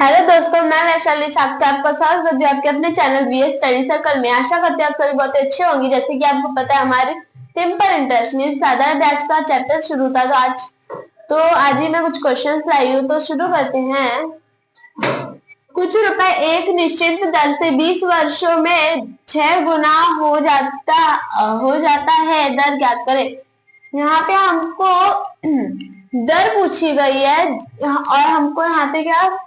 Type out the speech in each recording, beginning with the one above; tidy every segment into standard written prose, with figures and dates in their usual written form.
Hello दोस्तों, मैं वैशाली छात्र आपका स्वागत करती हूँ आपके अपने चैनल वीएस स्टडी सर्कल में। आशा करते हैं आप सभी बहुत अच्छे होंगे। जैसे कि आपको पता है, हमारे सिंपल इंटरेस्ट मीन साधारण ब्याज का चैप्टर शुरू था, तो आज ही मैं कुछ क्वेश्चंस लाई हूँ। तो शुरू करते हैं। कुछ रुपए एक निश्चित दर से 20 वर्षों में 6 गुना हो जाता है, दर ज्ञात करें। यहाँ पे हमको दर पूछी गई है और हमको यहाँ पे क्या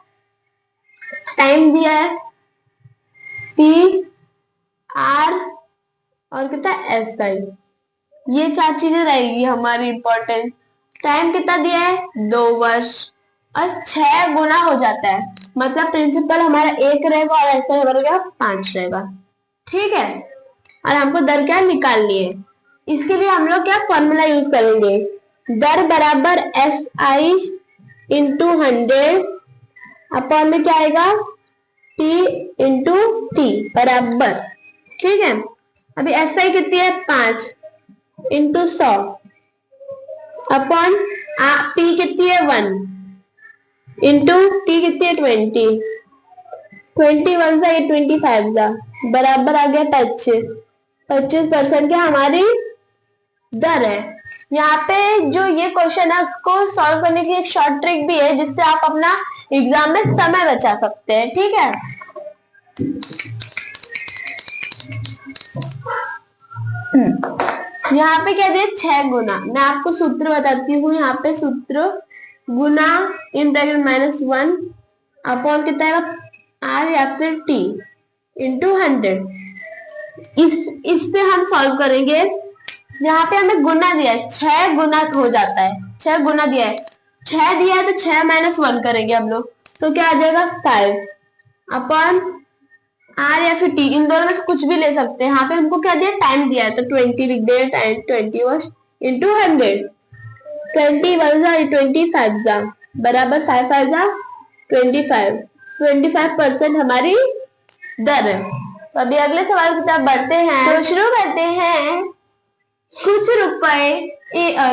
टाइम दिया है, टी आर और कितना एस आई। ये 4 चीजें रहेगी हमारी इंपॉर्टेंट। टाइम कितना दिया है, 2 वर्ष और 6 गुना हो जाता है, मतलब प्रिंसिपल हमारा 1 रहेगा और ऐसा हमारा क्या 5 रहेगा। ठीक है, और हमको दर क्या निकालनी है। इसके लिए हम लोग क्या फॉर्मूला यूज करेंगे, दर बराबर एस आई इंटू 100 अपॉन में क्या आएगा टी इंटू टी बराबर। ठीक है, अभी एस आई कितनी है 5 इंटू 100 अपॉन पी कितनी है 1 इंटू टी कितनी है 20 21 सा 25 सा बराबर आ गया 25% क्या हमारी दर है। यहाँ पे जो ये क्वेश्चन है उसको सॉल्व करने की एक शॉर्ट ट्रिक भी है, जिससे आप अपना एग्जाम में समय बचा सकते हैं। ठीक है, यहाँ पे क्या दिया 6 गुना। मैं आपको सूत्र बताती हूँ। यहाँ पे सूत्र गुना इन ब्रैकेट -1 अपॉन कितना है आर या फिर टी इंटू 100। इससे हम सॉल्व करेंगे। यहाँ पे हमें गुना दिया है, 6 गुना हो जाता है, 6 गुना दिया है, 6 दिया है तो 6 - 1 करेंगे हम लोग, तो क्या आ जाएगा 5 अपॉन आर या फिर टी, इन दोनों में से कुछ भी ले सकते हैं। यहाँ पे हमको क्या दिया टाइम दिया है, तो 20 लिख दे, टाइम 21 इंटू 100 21 जा 25 जा बराबर 5 5 जा 25% हमारी दर है। तो अभी अगले सवाल की तरफ बढ़ते हैं। तो शुरू करते हैं। कुछ रुपए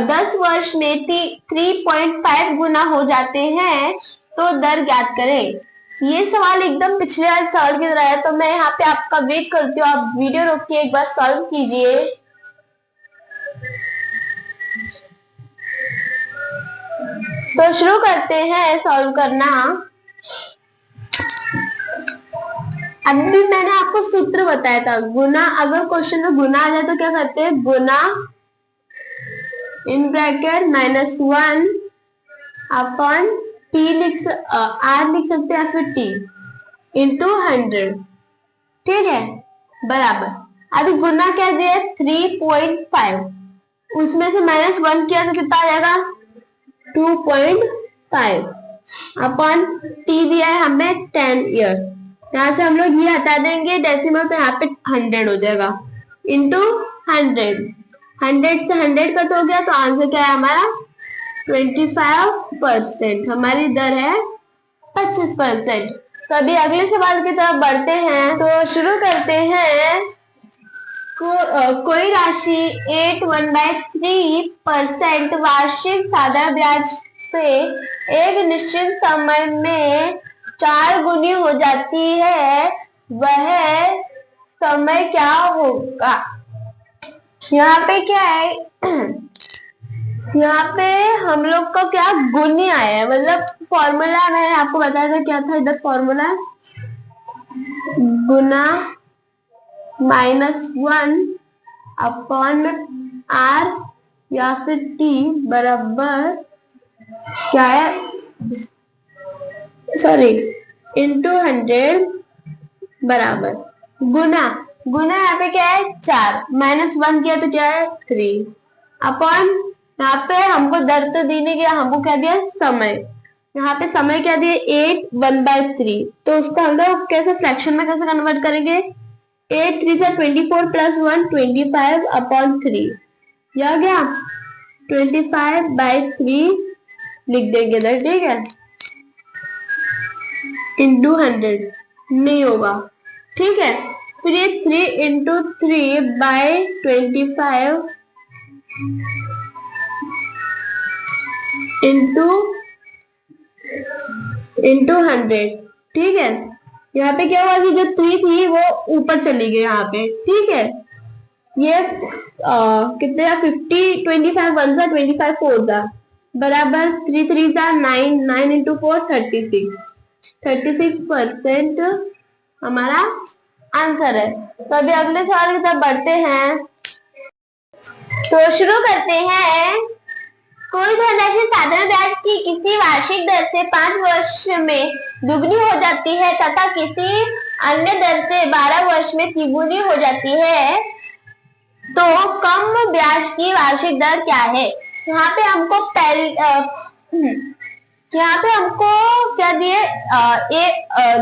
10 वर्ष में 3.5 गुना हो जाते हैं, तो दर ज्ञात करें। ये सवाल एकदम पिछले वाले सवाल की तरह है, तो मैं यहाँ पे आपका वेट करती हूँ। आप वीडियो रोक के एक बार सॉल्व कीजिए। तो शुरू करते हैं सॉल्व करना। अभी मैंने आपको सूत्र बताया था, गुना। अगर क्वेश्चन में गुना आ जाए तो क्या करते हैं, गुना in bracket -1 upon T R लिख सकते हैं या फिर टी इंटू 100। ठीक है, बराबर। अभी गुना क्या दिया 3.5, उसमें से -1 किया तो कितना आ जाएगा 2.5 अपॉन टी दिया है हमें 10 ईयर। यहाँ से हम लोग ये हटा देंगे डेसिमल, तो यहाँ पे 100 हो जाएगा इंटू 100 से 100 कट हो गया, तो आंसर क्या है हमारा 25%। हमारी दर है 25%। तो अभी अगले सवाल की तरफ बढ़ते हैं। तो शुरू करते हैं। कोई राशि 8 वार्षिक साधारण ब्याज से एक निश्चित समय में 4 गुनी हो जाती है, वह समय क्या होगा। यहाँ पे क्या है, यहाँ पे हम लोग का क्या गुनी आया है, मतलब फॉर्मूला मैंने आपको बताया था क्या था। इधर फॉर्मूला गुना -1 अपॉन में आर या फिर टी बराबर क्या है, सॉरी इंटू 100 बराबर गुना यहाँ पे क्या है 4 -1 किया तो क्या है 3 अपॉन यहाँ पे हमको दर तो दी नहीं गया, हमको क्या दिया समय। यहाँ पे समय क्या दिया 8 1/3, तो उसको हम लोग कैसे फ्रैक्शन में कैसे कन्वर्ट करेंगे, 8 3 से 24 प्लस 1 25 अपॉन 3, यह आ गया 25/3 लिख देंगे इधर। ठीक है, इंटू 100 नहीं होगा। ठीक है, फिर ये 3 इंटू 3/25 इंटू 100 ठीक है। यहाँ पे क्या हुआ कि जो 3 थी वो ऊपर चली गई यहाँ पे, ठीक है। ये कितने 50 25 वन जा 25 फोर जा बराबर 3 3 जा 9 9 इंटू 4 36% हमारा आंसर है। तो अभी अगले सवाल की तरफ बढ़ते हैं। तो शुरू करते हैं। कोई धनराशि साधारण ब्याज की किसी वार्षिक दर से 5 वर्ष में दुगनी हो जाती है तथा किसी अन्य दर से 12 वर्ष में तिगुनी हो जाती है, तो कम ब्याज की वार्षिक दर क्या है? यहाँ पे हमको यहाँ पे हमको क्या दिए,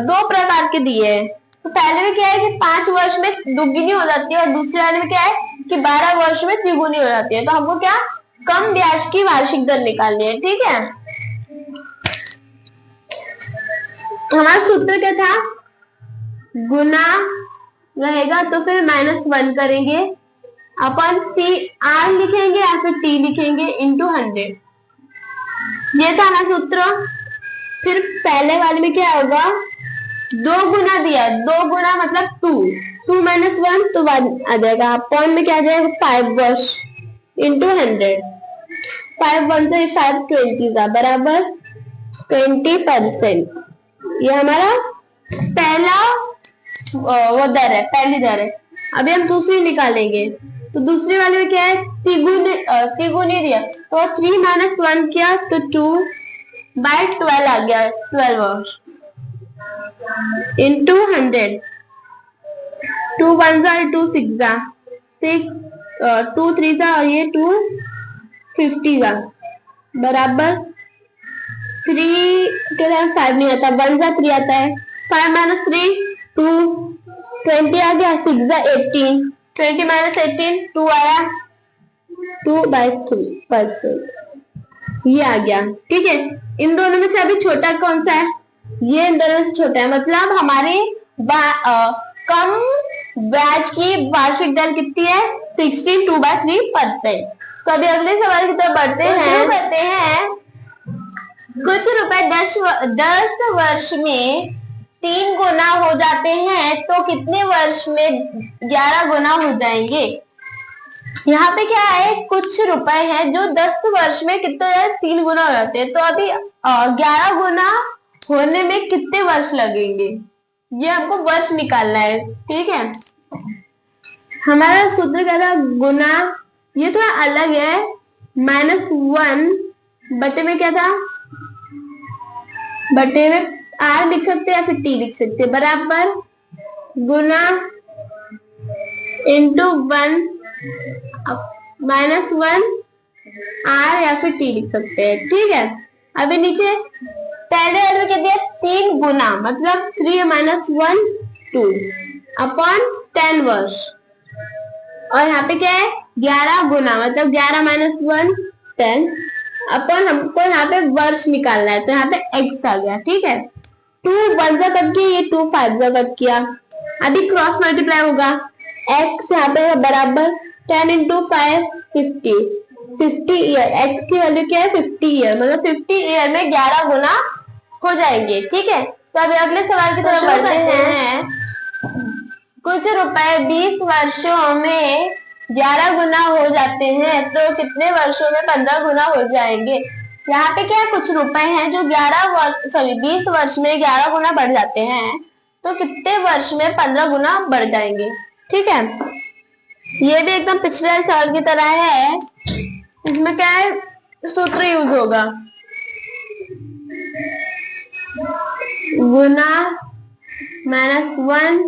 दो प्रकार के दिए हैं। तो पहले में क्या है कि 5 वर्ष में दुगनी हो जाती है और दूसरे वाले में क्या है कि 12 वर्ष में तिगुनी हो जाती है। तो हमको क्या कम ब्याज की वार्षिक दर निकालनी है, ठीक है। हमारा सूत्र क्या था, गुना रहेगा तो फिर -1 करेंगे अपन R लिखेंगे या फिर T लिखेंगे इंटू 100। ये था हमारा सूत्र। फिर पहले वाले में क्या होगा, 2 गुना दिया, 2 गुना मतलब 2 -1 तो 1 आ जाएगा। अपॉन में क्या आ जाएगा 5 वर्ष इंटू 100। 5 1 से 5 20 का बराबर 20%। ये हमारा पहला वो दर है, पहली दर है। अभी हम दूसरी निकालेंगे। तो दूसरी वाले में क्या है, तिगुनी दिया तो 3 - 1 किया तो 2/12 आ गया, 12 वर्ष इंटू 100। 2 1 जा 2 6 जा 6 2 3 जा और ये 2 50 जा बराबर 3 के साथ 5 नहीं आता, 1 जा 3 आता है। 5 - 3 2 20 आ गया, 6 जा 18 20 - 18 2 आया, 2/3%। ये आ गया, ठीक है। इन दोनों में से अभी छोटा कौन सा है, ये इन दोनों से छोटा है। मतलब हमारी कम ब्याज की वार्षिक दर कितनी है, 62/3%। तो अभी अगले सवाल की तरफ बढ़ते हैं। शुरू करते हैं। कुछ रुपए 10 वर्ष में 3 गुना हो जाते हैं तो कितने वर्ष में 11 गुना हो जाएंगे? यहाँ पे क्या है, कुछ रुपए हैं जो 10 वर्ष में कितने 3 गुना हो जाते हैं। तो अभी 11 गुना होने में कितने वर्ष लगेंगे, ये हमको वर्ष निकालना है, ठीक है। हमारा सूत्र क्या था, गुना, ये थोड़ा अलग है। -1 बटे में क्या था, बटे में R लिख सकते हैं या फिर T लिख सकते हैं, बराबर गुना इंटू 1 -1 R या फिर T लिख सकते हैं, ठीक है। अभी नीचे पहले वाले में क्या दिया, 3 गुना मतलब 3 - 1 2 अपॉन 10 वर्ष। और यहाँ पे क्या है 11 गुना मतलब 11 - 1 10 अपन हमको यहाँ पे वर्ष निकालना है। तो यहाँ पे x आ गया, ठीक है। 2 1 जा कट किया, ये 2 5 जा कट किया। अभी क्रॉस मल्टीप्लाई होगा, x यहाँ पे बराबर 10 इंटू 5 50 ईयर। x की वैल्यू क्या है 50 ईयर, मतलब 50 ईयर में 11 गुना हो जाएंगे, ठीक है। तो अभी अगले सवाल की तरफ बढ़ते हैं। कुछ रुपए 20 वर्षों में 11 गुना हो जाते हैं तो कितने वर्षों में 15 गुना हो जाएंगे? यहाँ पे क्या है, कुछ रुपए हैं जो 20 वर्ष में 11 गुना बढ़ जाते हैं तो कितने वर्ष में 15 गुना बढ़ जाएंगे, ठीक है। ये भी एकदम पिछले सवाल की तरह है। इसमें क्या है, सूत्र यूज होगा, गुना -1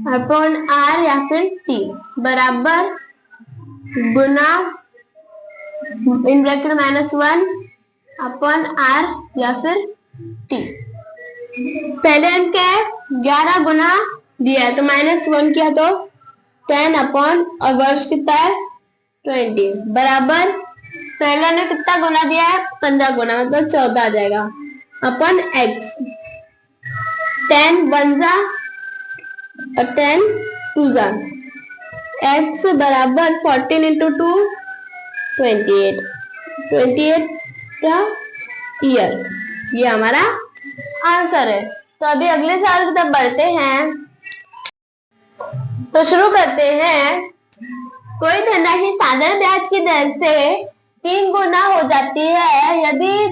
अपॉन R या फिर T बराबर गुना इन ब्रैकेट -1 अपॉन R या फिर T। पहले हम क्या है 11 गुना दिया है तो -1 किया तो 10 अपॉन और वर्ष कितना है 20 बराबर पहले ने कितना गुना दिया है 15 गुना मतलब 14 आ जाएगा अपॉन x। 10 1 जा और 10 2 जा, x बराबर 14 इंटू 2 28 का ईयर। ये हमारा आंसर है। तो अभी अगले सवाल की तरफ बढ़ते हैं। तो शुरू करते हैं। कोई धनराशि साधारण ब्याज की दर से 3 गुना हो जाती है, यदि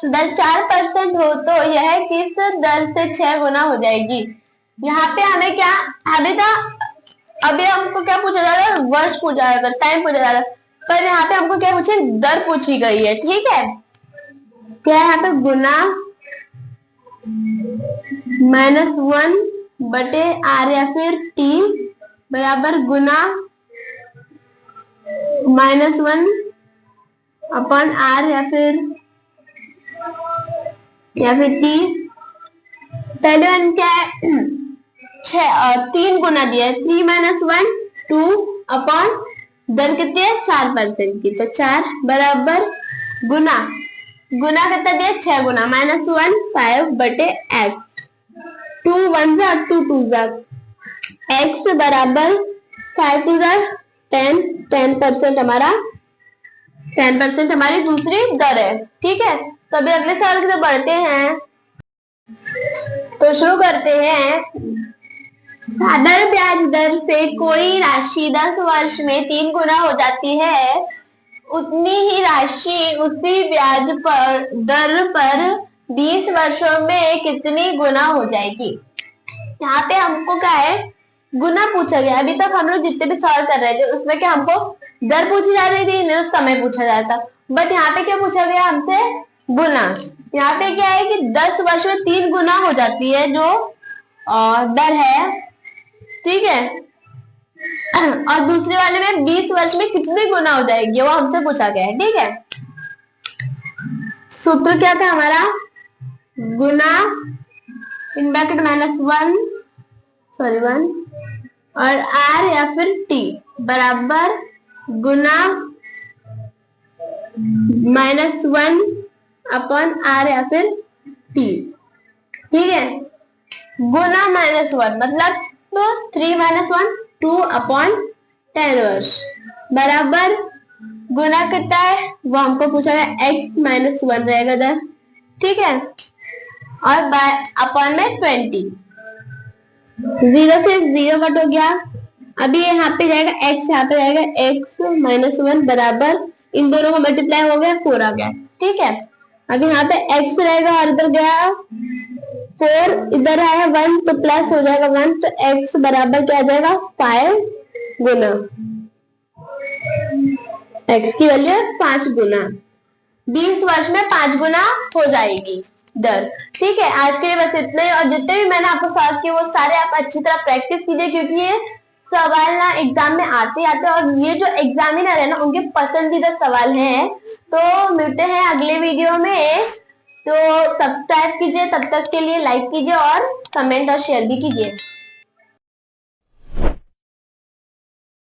दर 4% हो तो यह किस दर से 6 गुना हो जाएगी। यहाँ पे हमें क्या अभी हमको क्या पूछा जा रहा है, वर्ष पूछा जा रहा है, टाइम पूछा जा रहा है, पर यहाँ पे हमको क्या पूछे, दर पूछी गई है। ठीक है, क्या है यहाँ पे गुना -1 बटे आर या फिर टी बराबर गुना -1 अपन आर या फिर टी। पहले वन क्या है, 3 गुना दिया है, 3 - 1 2 अपॉन दर कितनी है 4% की, तो 4 बराबर गुना कितना दिया 6 गुना -1 5 बटे x 2 1 जा 2 2 जा x बराबर 5 2 जा 10 10% हमारी दूसरी दर है। ठीक है, तो अभी अगले सवाल की तरफ बढ़ते हैं। तो शुरू करते हैं। साधारण ब्याज दर से कोई राशि 10 वर्ष में 3 गुना हो जाती है, उतनी ही राशि उसी ब्याज दर पर 20 वर्षों में कितनी गुना हो जाएगी। यहाँ पे हमको क्या है, गुना पूछा गया। अभी तक हम लोग जितने भी सवाल कर रहे थे उसमें क्या हमको दर पूछी जा रही थी, नहीं समय पूछा जा रहा था, बट यहाँ पे क्या पूछा गया हमसे, गुना। यहाँ पे क्या है कि 10 वर्ष में 3 गुना हो जाती है जो दर है। ठीक है, और दूसरे वाले में 20 वर्ष में कितनी गुना हो जाएगी वो हमसे पूछा गया है। ठीक है, सूत्र क्या था हमारा, गुना इन ब्रैकेट -1 और आर या फिर टी बराबर गुना -1 अपॉन आर या फिर टी। ठीक है, गुना -1 मतलब तो 3 - 1 2 अपॉन 10 वर्ष बराबर गुना कितना है वो हमको पूछा गया x - 1 रहेगा दर। ठीक है, और अपॉन में 20, 0 से 0 कट हो गया। अभी यहाँ पे जाएगा x, यहाँ पे जाएगा x - 1 बराबर इन दोनों को मल्टीप्लाई हो गया 4 आ गया। ठीक है, अभी यहाँ पे x रहेगा और इधर गया 4, इधर आया 1 तो प्लस हो जाएगा 1, तो x बराबर क्या आ जाएगा 5 गुना, x की वैल्यू है 5 गुना, 20 वर्ष में 5 गुना हो जाएगी दर। ठीक है, आज के लिए बस इतना ही, और जितने भी मैंने आपको सवाल किए वो सारे आप अच्छी तरह प्रैक्टिस कीजिए, क्योंकि ये सवाल ना एग्जाम में आते आते और ये जो एग्जामिनर है ना उनके पसंदीदा सवाल हैं। तो मिलते हैं अगले वीडियो में, तो सब्सक्राइब कीजिए, तब तक के लिए लाइक कीजिए और कमेंट और शेयर भी कीजिए।